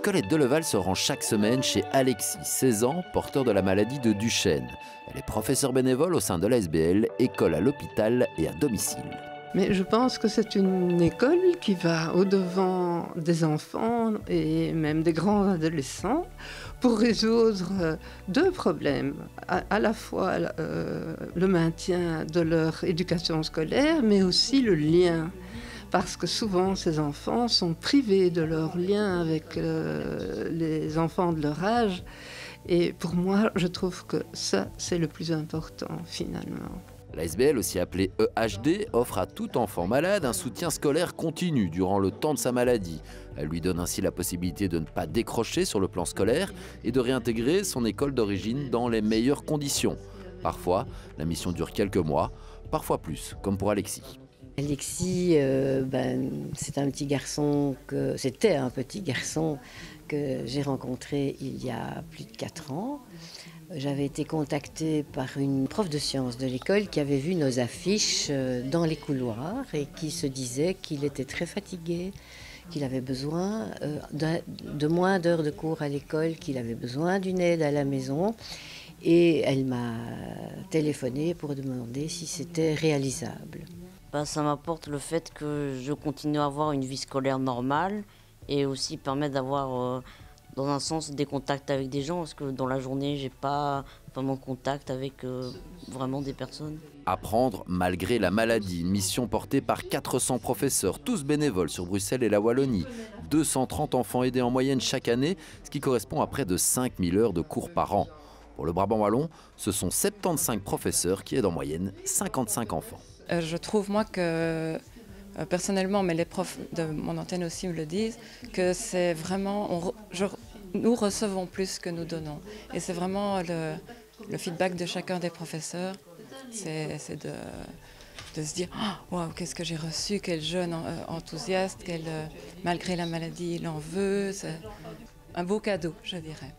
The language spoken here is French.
Colette Deleval se rend chaque semaine chez Alexis, 16 ans, porteur de la maladie de Duchenne. Elle est professeure bénévole au sein de l'ASBL, école à l'hôpital et à domicile. Mais je pense que c'est une école qui va au-devant des enfants et même des grands adolescents pour résoudre deux problèmes. À la fois le maintien de leur éducation scolaire, mais aussi le lien. Parce que souvent, ces enfants sont privés de leur lien avec les enfants de leur âge. Et pour moi, je trouve que ça, c'est le plus important, finalement. L'ASBL, aussi appelée EHD, offre à tout enfant malade un soutien scolaire continu durant le temps de sa maladie. Elle lui donne ainsi la possibilité de ne pas décrocher sur le plan scolaire et de réintégrer son école d'origine dans les meilleures conditions. Parfois, la mission dure quelques mois, parfois plus, comme pour Alexis. Alexis, c'était un petit garçon que j'ai rencontré il y a plus de 4 ans. J'avais été contactée par une prof de sciences de l'école qui avait vu nos affiches dans les couloirs et qui se disait qu'il était très fatigué, qu'il avait besoin de moins d'heures de cours à l'école, qu'il avait besoin d'une aide à la maison. Et elle m'a téléphoné pour demander si c'était réalisable. Ça m'apporte le fait que je continue à avoir une vie scolaire normale et aussi permet d'avoir, dans un sens, des contacts avec des gens parce que dans la journée, j'ai pas vraiment contact avec vraiment des personnes. Apprendre malgré la maladie, une mission portée par 400 professeurs, tous bénévoles sur Bruxelles et la Wallonie. 230 enfants aidés en moyenne chaque année, ce qui correspond à près de 5000 heures de cours par an. Pour le Brabant wallon, ce sont 75 professeurs qui aident en moyenne 55 enfants. Je trouve, moi, que personnellement, mais les profs de mon antenne aussi me le disent, que c'est vraiment, nous recevons plus que nous donnons. Et c'est vraiment le feedback de chacun des professeurs, c'est de se dire « Waouh, qu'est-ce que j'ai reçu, quel jeune enthousiaste, malgré la maladie, il en veut ». C'est un beau cadeau, je dirais.